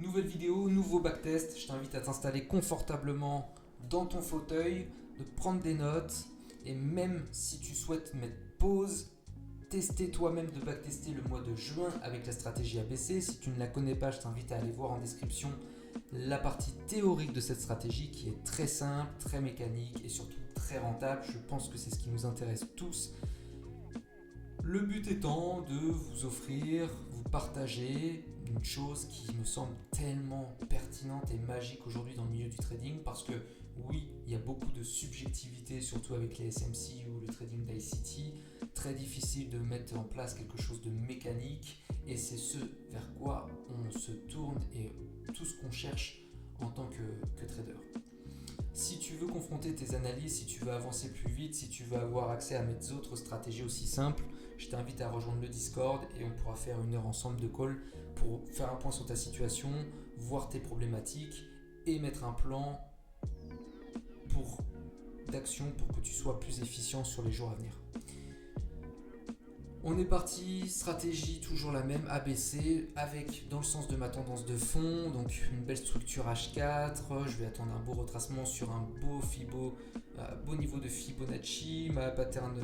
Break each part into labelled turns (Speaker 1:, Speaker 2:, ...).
Speaker 1: Nouvelle vidéo, nouveau backtest. Je t'invite à t'installer confortablement dans ton fauteuil, de prendre des notes et même si tu souhaites mettre pause, tester toi-même de backtester le mois de juin avec la stratégie ABC. Si tu ne la connais pas, je t'invite à aller voir en description la partie théorique de cette stratégie qui est très simple, très mécanique et surtout très rentable. Je pense que c'est ce qui nous intéresse tous. Le but étant de vous offrir, vous partager une chose qui me semble tellement pertinente et magique aujourd'hui dans le milieu du trading parce que oui, il y a beaucoup de subjectivité, surtout avec les SMC ou le trading d'ICT. Très difficile de mettre en place quelque chose de mécanique et c'est ce vers quoi on se tourne et tout ce qu'on cherche en tant que trader. Si tu veux confronter tes analyses, si tu veux avancer plus vite, si tu veux avoir accès à mes autres stratégies aussi simples, je t'invite à rejoindre le Discord et on pourra faire une heure ensemble de call pour faire un point sur ta situation, voir tes problématiques et mettre un plan d'action pour que tu sois plus efficient sur les jours à venir. On est parti, stratégie toujours la même, ABC, avec dans le sens de ma tendance de fond, donc une belle structure H4, je vais attendre un beau retracement sur un beau niveau de Fibonacci, ma pattern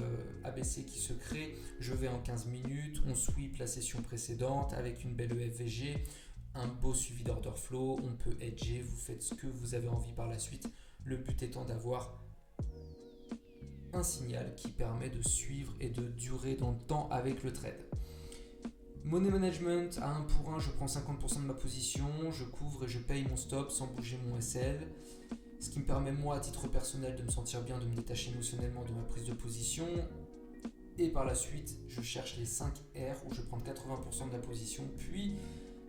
Speaker 1: ABC qui se crée, je vais en 15 minutes, on sweep la session précédente avec une belle EFVG, un beau suivi d'order flow, on peut hedger, vous faites ce que vous avez envie par la suite, le but étant d'avoir un signal qui permet de suivre et de durer dans le temps avec le trade. Money management à 1 pour 1, je prends 50% de ma position, je couvre et je paye mon stop sans bouger mon SL. Ce qui me permet moi à titre personnel de me sentir bien, de me détacher émotionnellement de ma prise de position. Et par la suite, je cherche les 5 R où je prends 80% de la position. Puis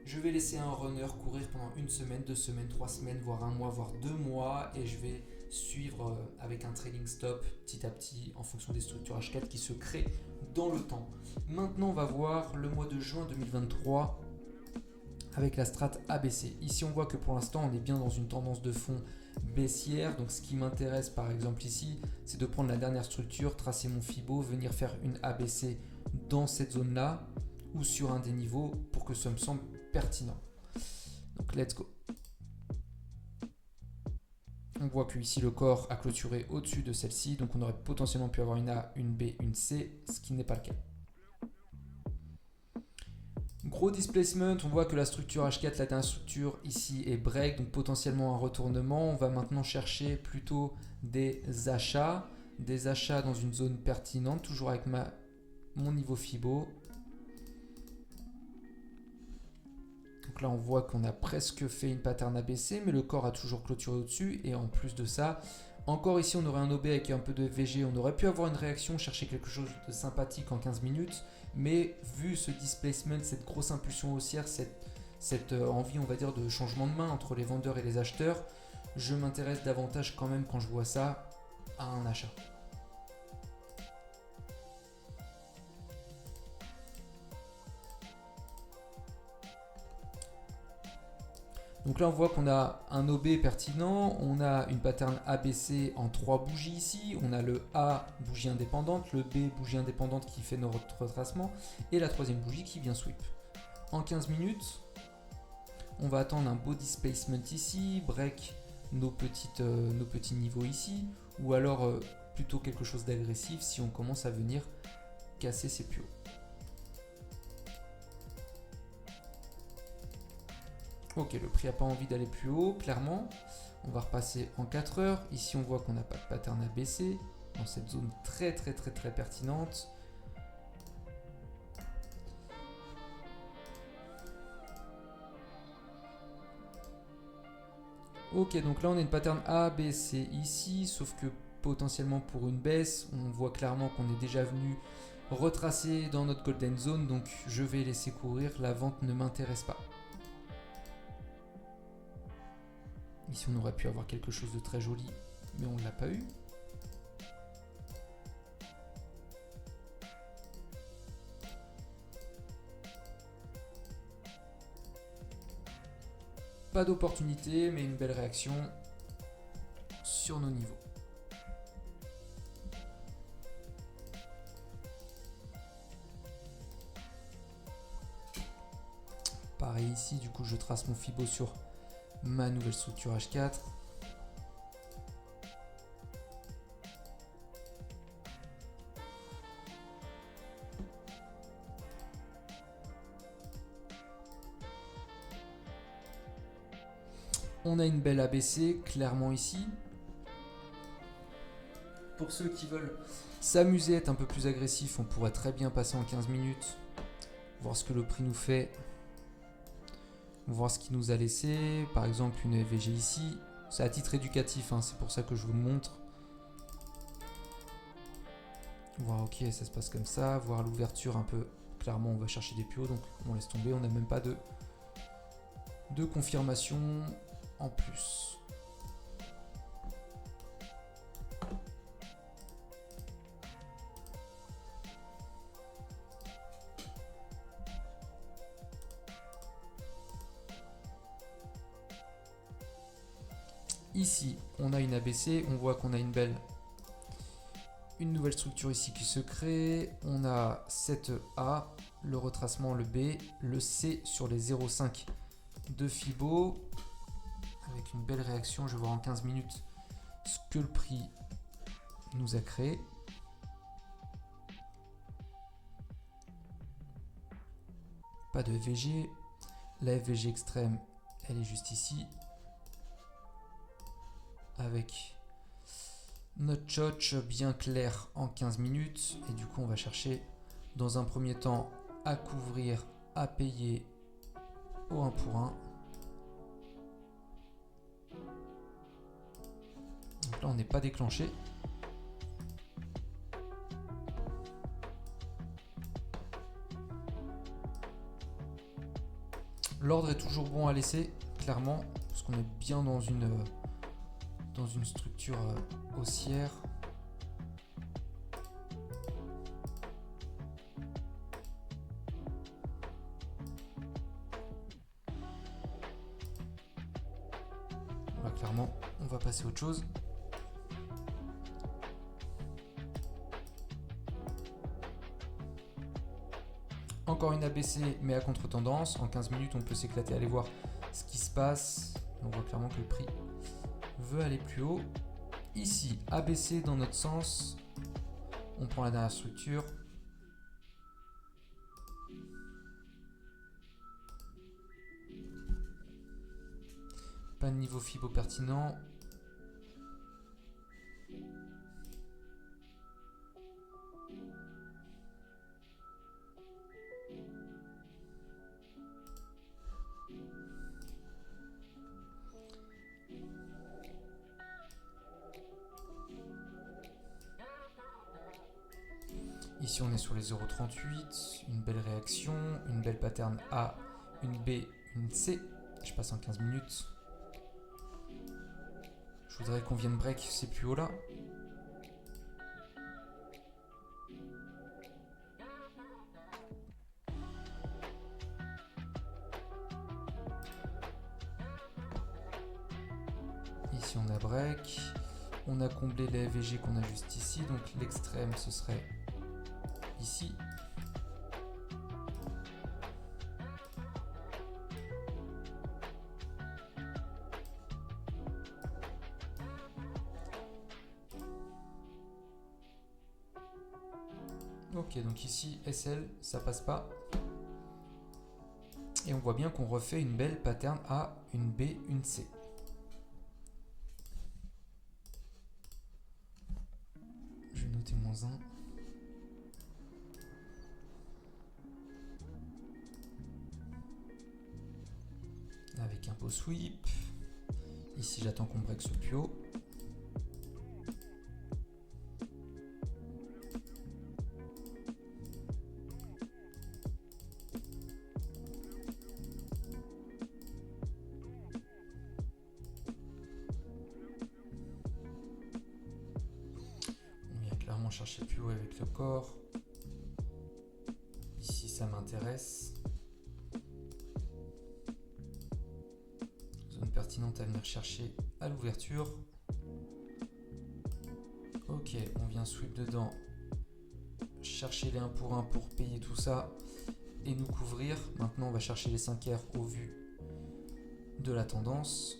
Speaker 1: je vais laisser un runner courir pendant 1 semaine, 2 semaines, 3 semaines, voire 1 mois, voire 2 mois. Et je vais suivre avec un trailing stop petit à petit en fonction des structures H4 qui se créent dans le temps. Maintenant, on va voir le mois de juin 2023 avec la strat ABC. Ici, on voit que pour l'instant, on est bien dans une tendance de fond baissière. Donc, ce qui m'intéresse par exemple ici, c'est de prendre la dernière structure, tracer mon Fibo, venir faire une ABC dans cette zone-là ou sur un des niveaux pour que ça me semble pertinent. Donc, let's go. On voit que ici le corps a clôturé au-dessus de celle-ci, donc on aurait potentiellement pu avoir une A, une B, une C, ce qui n'est pas le cas. Gros displacement, on voit que la structure H4, la dernière structure ici est break, donc potentiellement un retournement. On va maintenant chercher plutôt des achats dans une zone pertinente, toujours avec mon niveau Fibo. Donc là, on voit qu'on a presque fait une pattern ABC, mais le corps a toujours clôturé au-dessus. Et en plus de ça, encore ici, on aurait un OB avec un peu de VG. On aurait pu avoir une réaction, chercher quelque chose de sympathique en 15 minutes. Mais vu ce displacement, cette grosse impulsion haussière, cette envie, on va dire, de changement de main entre les vendeurs et les acheteurs, je m'intéresse davantage quand même quand je vois ça à un achat. Donc là, on voit qu'on a un OB pertinent, on a une pattern ABC en 3 bougies ici, on a le A, bougie indépendante, le B, bougie indépendante qui fait notre retracement, et la troisième bougie qui vient sweep. En 15 minutes, on va attendre un beau displacement ici, break nos petits niveaux ici, ou alors plutôt quelque chose d'agressif si on commence à venir casser ces plus hauts. Ok, le prix n'a pas envie d'aller plus haut, clairement. On va repasser en 4 heures. Ici, on voit qu'on n'a pas de pattern ABC dans cette zone très pertinente. Ok, donc là, on a une pattern ABC ici, sauf que potentiellement pour une baisse, on voit clairement qu'on est déjà venu retracer dans notre golden zone, donc je vais laisser courir. La vente ne m'intéresse pas. Ici, on aurait pu avoir quelque chose de très joli, mais on ne l'a pas eu. Pas d'opportunité, mais une belle réaction sur nos niveaux. Pareil ici, du coup je trace mon Fibo sur ma nouvelle structure H4. On a une belle ABC, clairement ici. Pour ceux qui veulent s'amuser, être un peu plus agressif, on pourrait très bien passer en 15 minutes, voir ce que le prix nous fait, voir ce qu'il nous a laissé. Par exemple, une EVG ici, c'est à titre éducatif, hein, c'est pour ça que je vous le montre. Voir, ok, ça se passe comme ça, voir l'ouverture un peu. Clairement, on va chercher des plus hauts, donc on laisse tomber, on n'a même pas de confirmation en plus. Ici, on a une ABC, on voit qu'on a une nouvelle structure ici qui se crée. On a cette A, le retracement, le B, le C sur les 0,5 de Fibo. Avec une belle réaction, je vais voir en 15 minutes ce que le prix nous a créé. Pas de FVG. La FVG extrême, elle est juste ici. Avec notre tchotch bien clair en 15 minutes. Et du coup, on va chercher dans un premier temps à couvrir, à payer au 1 pour 1. Donc là, on n'est pas déclenché. L'ordre est toujours bon à laisser, clairement, parce qu'on est bien dans une structure haussière. Là, clairement, on va passer à autre chose. Encore une ABC, mais à contre-tendance. En 15 minutes, on peut s'éclater, aller voir ce qui se passe. On voit clairement que le prix veut aller plus haut. Ici, ABC dans notre sens. On prend la dernière structure. Pas de niveau Fibo pertinent. Ici, on est sur les 0,38, une belle réaction, une belle pattern A, une B, une C. Je passe en 15 minutes. Je voudrais qu'on vienne break ces plus hauts là. Ici, on a break. On a comblé les FVG qu'on a juste ici. Donc l'extrême, ce serait ici. Ok, donc ici, SL, ça passe pas. Et on voit bien qu'on refait une belle pattern A, une B, une C. Je vais noter -1. Avec un beau sweep. Ici, j'attends qu'on break ce plus haut. On vient clairement chercher plus haut avec le corps. Ici, ça m'intéresse. Zone pertinente à venir chercher à l'ouverture. Ok, on vient sweep dedans. Chercher les 1 pour 1 pour payer tout ça. et nous couvrir. Maintenant, on va chercher les 5R au vu de la tendance.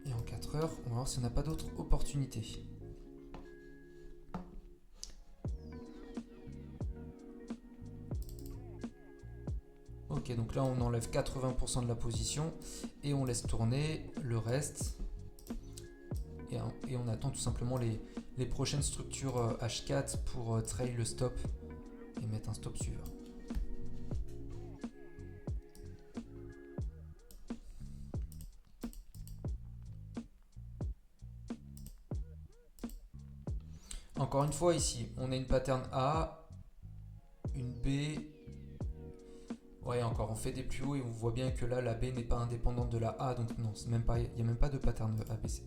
Speaker 1: Et en 4 heures, on va voir si on n'a pas d'autres opportunités. Ok, donc là on enlève 80% de la position et on laisse tourner le reste. Et on attend tout simplement les prochaines structures H4 pour trail le stop et mettre un stop suiveur. Encore une fois ici, on a une pattern A, une B. Ouais, encore on fait des plus hauts et on voit bien que là la B n'est pas indépendante de la A, donc non, il n'y a même pas de pattern ABC.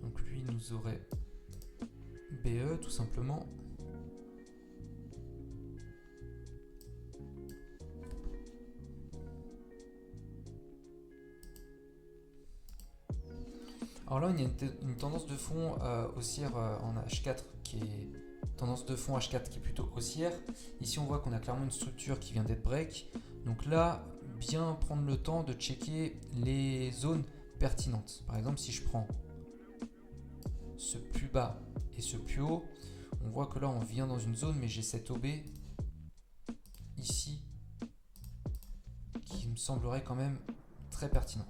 Speaker 1: Donc lui nous aurait BE tout simplement. Alors là, il y a une tendance de fond haussière en H4 qui est tendance de fond H4 qui est plutôt haussière. Ici, on voit qu'on a clairement une structure qui vient d'être break. Donc là, bien prendre le temps de checker les zones pertinentes. Par exemple, si je prends ce plus bas et ce plus haut, on voit que là, on vient dans une zone, mais j'ai cette OB ici qui me semblerait quand même très pertinent.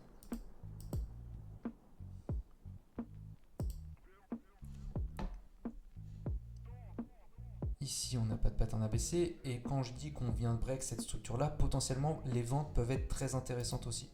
Speaker 1: Ici, on n'a pas de pattern ABC. Et quand je dis qu'on vient de break cette structure-là, potentiellement, les ventes peuvent être très intéressantes aussi.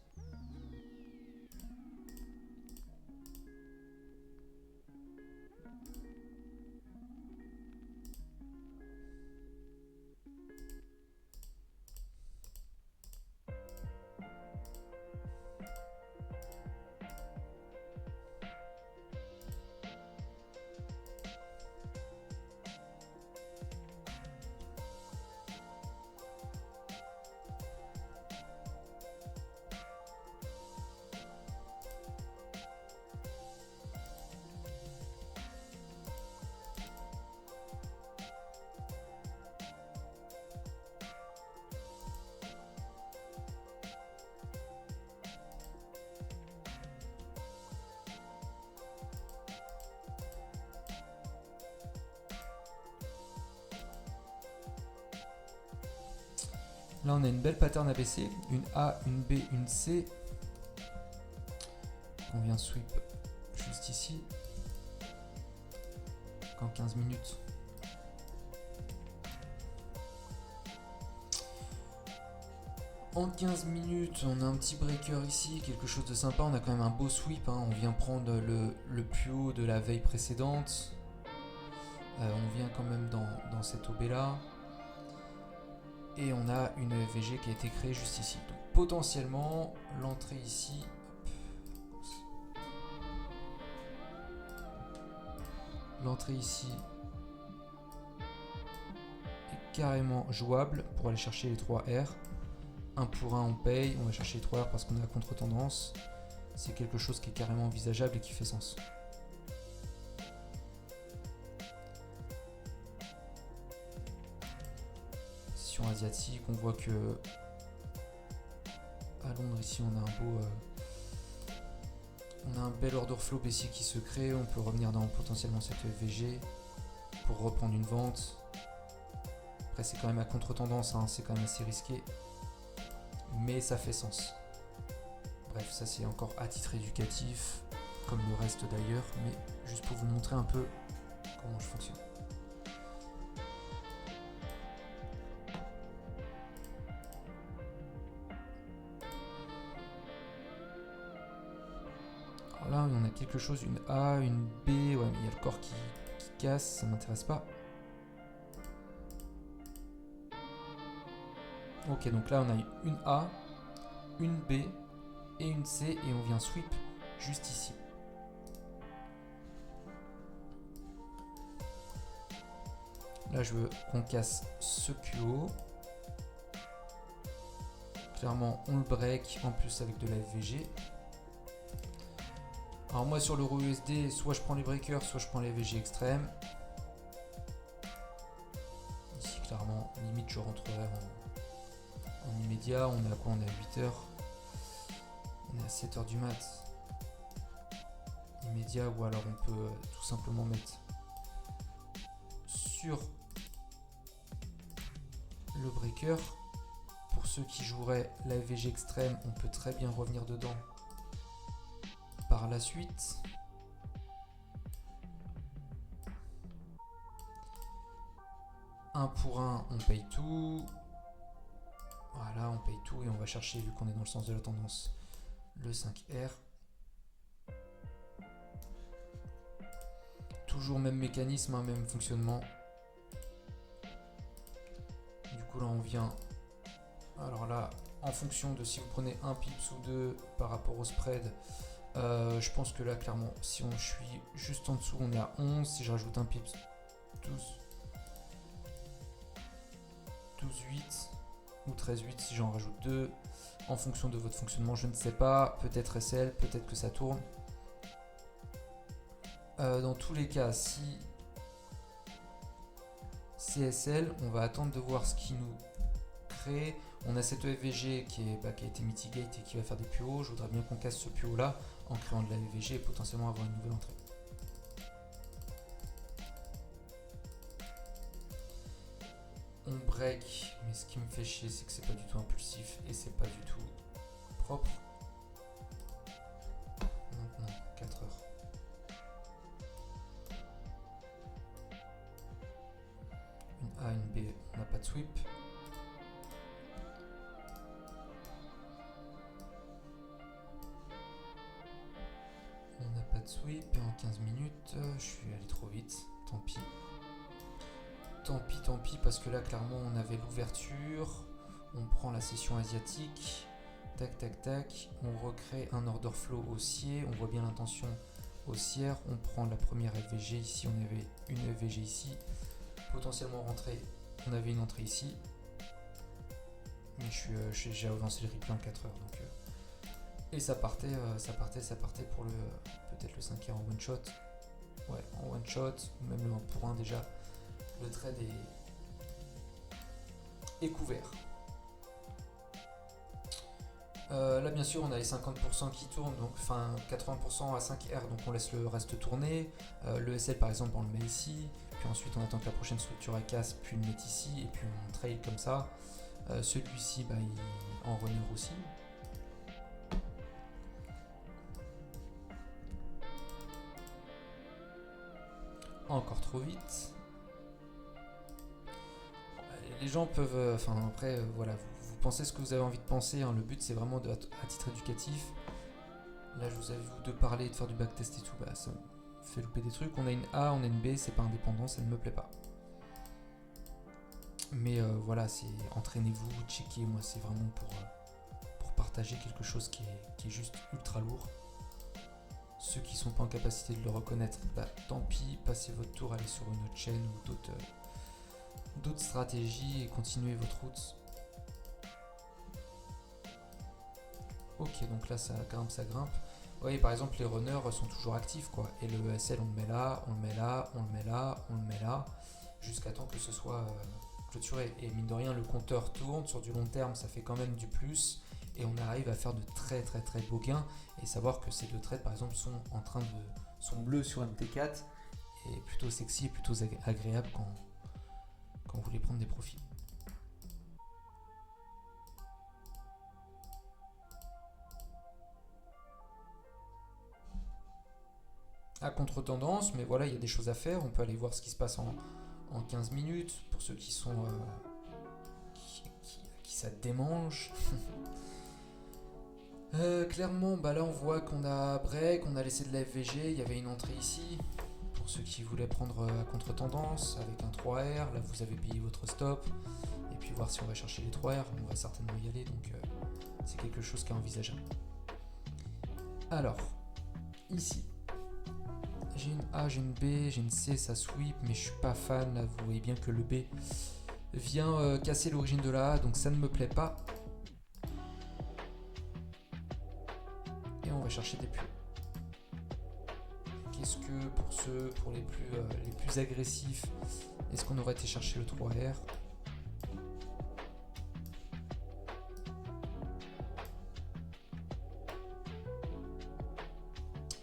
Speaker 1: Là, on a une belle pattern ABC, une A, une B, une C. On vient sweep juste ici. En 15 minutes. En 15 minutes, on a un petit breaker ici, quelque chose de sympa. On a quand même un beau sweep. On vient prendre le plus haut de la veille précédente. On vient quand même dans cette OB là. Et on a une EFVG qui a été créée juste ici. Donc potentiellement, l'entrée ici. L'entrée ici est carrément jouable pour aller chercher les 3 R. 1 pour 1, on paye. On va chercher les 3 R parce qu'on est à contre-tendance. C'est quelque chose qui est carrément envisageable et qui fait sens. Asiatique, on voit que à Londres ici on a un beau on a un bel order flow baissier qui se crée. On peut revenir dans potentiellement cette EFVG pour reprendre une vente. Après c'est quand même à contre-tendance, c'est quand même assez risqué, mais ça fait sens. Bref, ça c'est encore à titre éducatif comme le reste d'ailleurs, mais juste pour vous montrer un peu comment je fonctionne. Là, on a quelque chose, une A, une B, ouais, mais il y a le corps qui casse, ça m'intéresse pas. Ok, donc là, on a une A, une B et une C, et on vient sweep juste ici. Là, je veux qu'on casse ce QO. clairement on le break en plus avec de la FVG. Alors moi sur l'euro USD, soit je prends les breakers, soit je prends les FVG extrêmes. Ici clairement, limite je rentrerai en immédiat. On est à quoi? On est à 8h. On est à 7h du mat. Immédiat, ou alors on peut tout simplement mettre sur le breaker. Pour ceux qui joueraient la FVG extrême, on peut très bien revenir dedans par la suite. Un pour un, on paye tout. Voilà, on paye tout et on va chercher, vu qu'on est dans le sens de la tendance, le 5R. Toujours même mécanisme, même fonctionnement. Du coup là on vient, alors là en fonction de si vous prenez un pips ou deux par rapport au spread, je pense que là clairement si je suis juste en dessous on est à 11, si je rajoute un pips 12,8 ou 13,8 si j'en rajoute 2 en fonction de votre fonctionnement, je ne sais pas, peut-être SL, peut-être que ça tourne. Dans tous les cas, si c'est SL, on va attendre de voir ce qui nous crée. On a cette FVG qui a été mitigate et qui va faire des plus hauts. Je voudrais bien qu'on casse ce plus haut là en créant de la FVG et potentiellement avoir une nouvelle entrée. On break, mais ce qui me fait chier, c'est que c'est pas du tout impulsif et c'est pas du tout propre. Maintenant, 4 heures. Une A, une B, on n'a pas de sweep. On n'a pas de sweep et en 15 minutes, je suis allé trop vite, tant pis. Tant pis, parce que là, clairement, on avait l'ouverture. On prend la session asiatique. Tac, tac, tac. On recrée un order flow haussier. On voit bien l'intention haussière. On prend la première FVG ici. On avait une FVG ici. Potentiellement rentrée. On avait une entrée ici. Mais j'ai avancé le replay en 4 heures. Donc, et ça partait pour peut-être le 5R en one shot. Ouais, en one shot. Ou même le 1 pour 1 déjà. Le trade est couvert. Là bien sûr on a les 50% qui tournent, donc enfin 80% à 5R, donc on laisse le reste tourner. Le SL par exemple on le met ici, puis ensuite on attend que la prochaine structure elle casse, puis le met ici, et puis on trade comme ça. Celui-ci il en runner aussi. Encore trop vite. Les gens peuvent, après, voilà, vous pensez ce que vous avez envie de penser, hein. Le but c'est vraiment à titre éducatif. Là je vous avais de parler, de faire du backtest et tout, ça me fait louper des trucs. On a une A, on a une B, c'est pas indépendant, ça ne me plaît pas. Mais voilà, c'est entraînez-vous, checkez, moi c'est vraiment pour partager quelque chose qui est juste ultra lourd. Ceux qui sont pas en capacité de le reconnaître, tant pis, passez votre tour, allez sur une autre chaîne ou d'autres stratégies et continuez votre route. Ok, donc là ça grimpe, ça grimpe. Vous voyez par exemple les runners sont toujours actifs quoi. Et le ESL on le met là, on le met là, on le met là, on le met là, jusqu'à temps que ce soit clôturé. Et mine de rien le compteur tourne, sur du long terme ça fait quand même du plus. Et on arrive à faire de très très très beaux gains. Et savoir que ces deux trades par exemple sont bleus sur MT4 et plutôt sexy et plutôt agréable quand vous voulez prendre des profits. À contre-tendance, mais voilà, il y a des choses à faire. On peut aller voir ce qui se passe en 15 minutes pour ceux qui sont qui ça démange. Clairement, là on voit qu'on a break, on a laissé de la FVG, il y avait une entrée ici. Pour ceux qui voulaient prendre à contre-tendance avec un 3R, là vous avez payé votre stop. Et puis voir si on va chercher les 3R, on va certainement y aller, donc c'est quelque chose qui est envisageable. Alors, ici, j'ai une A, j'ai une B, j'ai une C, ça sweep, mais je suis pas fan, là vous voyez bien que le B vient casser l'origine de la A, donc ça ne me plaît pas. chercher des plus hauts. Qu'est-ce que pour les plus agressifs, est-ce qu'on aurait été chercher le 3R?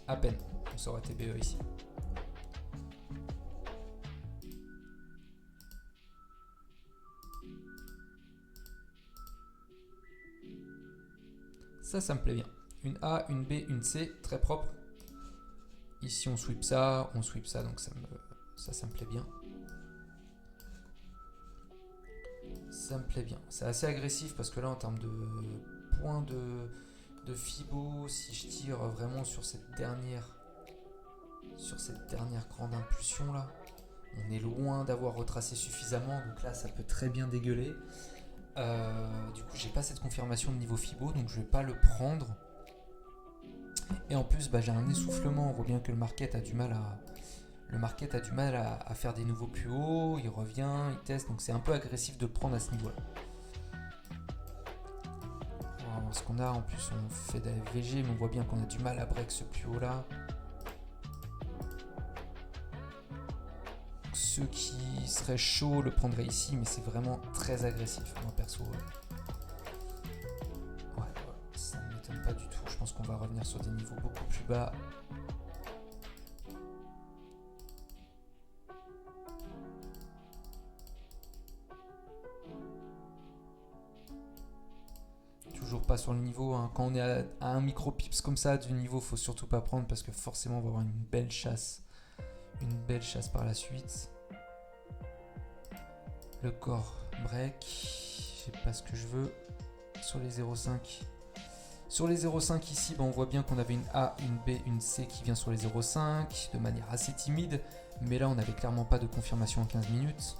Speaker 1: À peine, ça aurait été BE ici. Ça me plaît bien. Une A, une B, une C, très propre. Ici on sweep ça, donc ça me plaît bien. Ça me plaît bien. C'est assez agressif parce que là en termes de points de Fibo, si je tire vraiment sur cette dernière grande impulsion là, on est loin d'avoir retracé suffisamment, donc là ça peut très bien dégueuler. Du coup j'ai pas cette confirmation de niveau Fibo, donc je vais pas le prendre. Et en plus j'ai un essoufflement, on voit bien que le market a du mal à faire des nouveaux plus hauts, il revient, il teste, donc c'est un peu agressif de le prendre à ce niveau là. On va voir ce qu'on a, en plus on fait de la VG mais on voit bien qu'on a du mal à break ce plus haut là. Ceux qui seraient chauds le prendraient ici, mais c'est vraiment très agressif, moi perso. Ouais, ça ne m'étonne pas du tout. Je pense qu'on va revenir sur des niveaux beaucoup plus bas. Toujours pas sur le niveau, hein. Quand on est à un micro pips comme ça du niveau, faut surtout pas prendre parce que forcément on va avoir une belle chasse par la suite. Le corps break, je sais pas ce que je veux. Sur les 0,5. Sur les 0,5 ici, on voit bien qu'on avait une A, une B, une C qui vient sur les 0,5 de manière assez timide. Mais là, on n'avait clairement pas de confirmation en 15 minutes.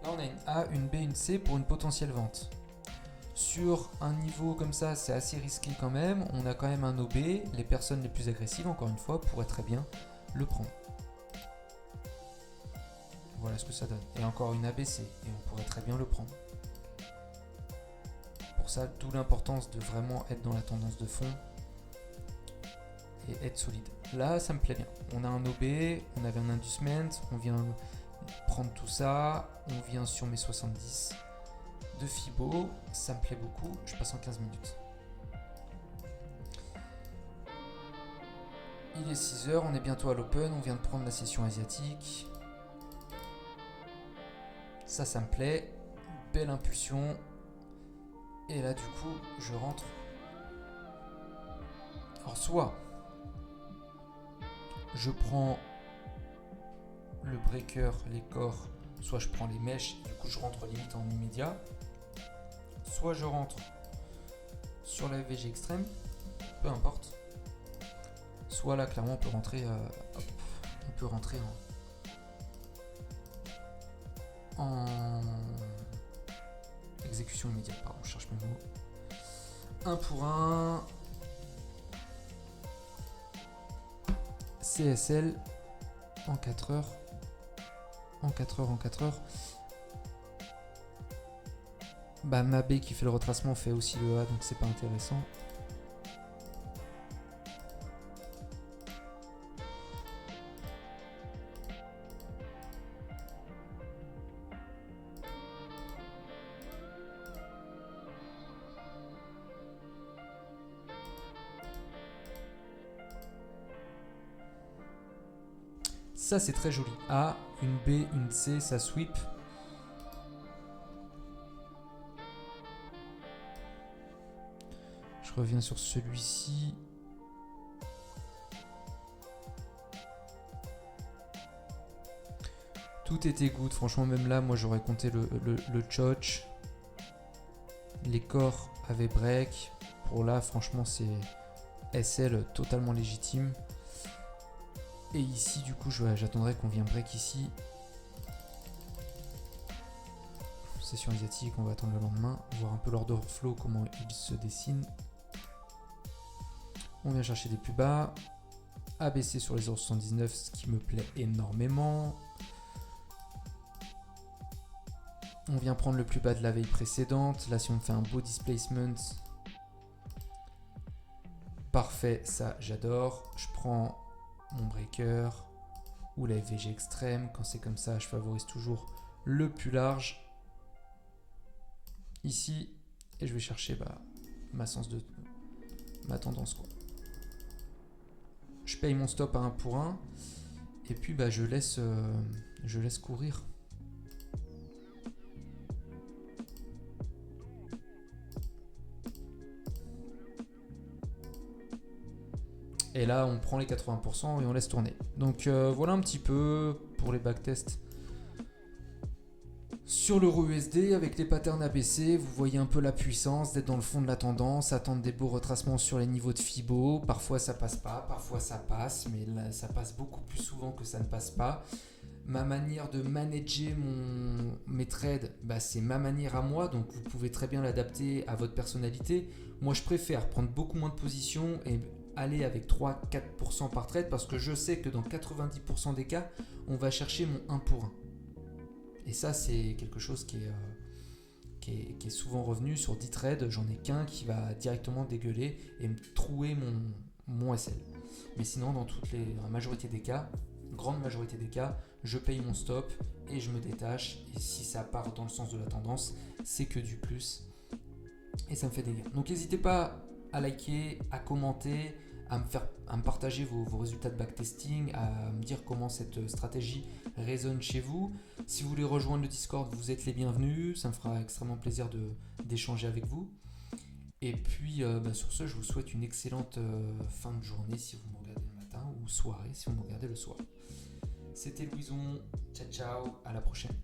Speaker 1: Là, on a une A, une B, une C pour une potentielle vente. Sur un niveau comme ça, c'est assez risqué quand même. On a quand même un OB. Les personnes les plus agressives, encore une fois, pourraient très bien le prendre. Voilà ce que ça donne. Et encore une ABC. Et on pourrait très bien le prendre. Pour ça, d'où l'importance de vraiment être dans la tendance de fond et être solide. Là, ça me plaît bien. On a un OB, on avait un inducement, on vient prendre tout ça, on vient sur mes 70 de Fibo, ça me plaît beaucoup, je passe en 15 minutes. Il est 6h, on est bientôt à l'open, on vient de prendre la session asiatique. Ça me plaît, belle impulsion. Et là du coup, je rentre. Alors soit je prends le breaker, les corps, soit je prends les mèches, du coup je rentre limite en immédiat. Soit je rentre sur la VG extrême, peu importe. Soit là clairement on peut rentrer en exécution immédiate, pardon, je cherche mes mots. 1 pour 1. CSL en 4 heures. En 4 heures. Ma B qui fait le retracement fait aussi le A, donc c'est pas intéressant. Ça c'est très joli. A, une B, une C, ça sweep. Je reviens sur celui-ci. Tout était good. Franchement, même là, moi j'aurais compté le choch. Les corps avaient break. Pour là, franchement, c'est SL totalement légitime. Et ici, du coup, j'attendrai qu'on vienne break ici. Session asiatique, on va attendre le lendemain. Voir un peu l'order flow, comment il se dessine. On vient chercher des plus bas. à baisser sur les 0,79, ce qui me plaît énormément. On vient prendre le plus bas de la veille précédente. Là, si on me fait un beau displacement, parfait, ça j'adore. Je prends mon breaker ou la FVG extrême. Quand c'est comme ça, je favorise toujours le plus large ici, et je vais chercher ma tendance, quoi. Je paye mon stop à 1 pour 1 et puis je laisse courir. Et là, on prend les 80% et on laisse tourner. Donc voilà un petit peu pour les backtests sur l'euro USD avec les patterns ABC. Vous voyez un peu la puissance d'être dans le fond de la tendance, attendre des beaux retracements sur les niveaux de Fibo. Parfois ça passe pas, parfois ça passe, mais là, ça passe beaucoup plus souvent que ça ne passe pas. Ma manière de manager mes trades, c'est ma manière à moi, donc vous pouvez très bien l'adapter à votre personnalité. Moi, je préfère prendre beaucoup moins de positions et aller avec 3-4% par trade parce que je sais que dans 90% des cas, on va chercher mon 1 pour 1. Et ça, c'est quelque chose qui est souvent revenu sur 10 trades. J'en ai qu'un qui va directement dégueuler et me trouer mon SL. Mais sinon, dans la majorité des cas, grande majorité des cas, je paye mon stop et je me détache. Et si ça part dans le sens de la tendance, c'est que du plus. Et ça me fait des gains. Donc n'hésitez pas à liker, à commenter, à me partager vos résultats de backtesting, à me dire comment cette stratégie résonne chez vous. Si vous voulez rejoindre le Discord, vous êtes les bienvenus. Ça me fera extrêmement plaisir d'échanger avec vous. Et puis sur ce, je vous souhaite une excellente fin de journée si vous me regardez le matin ou soirée si vous me regardez le soir. C'était Louison. Ciao, ciao. À la prochaine.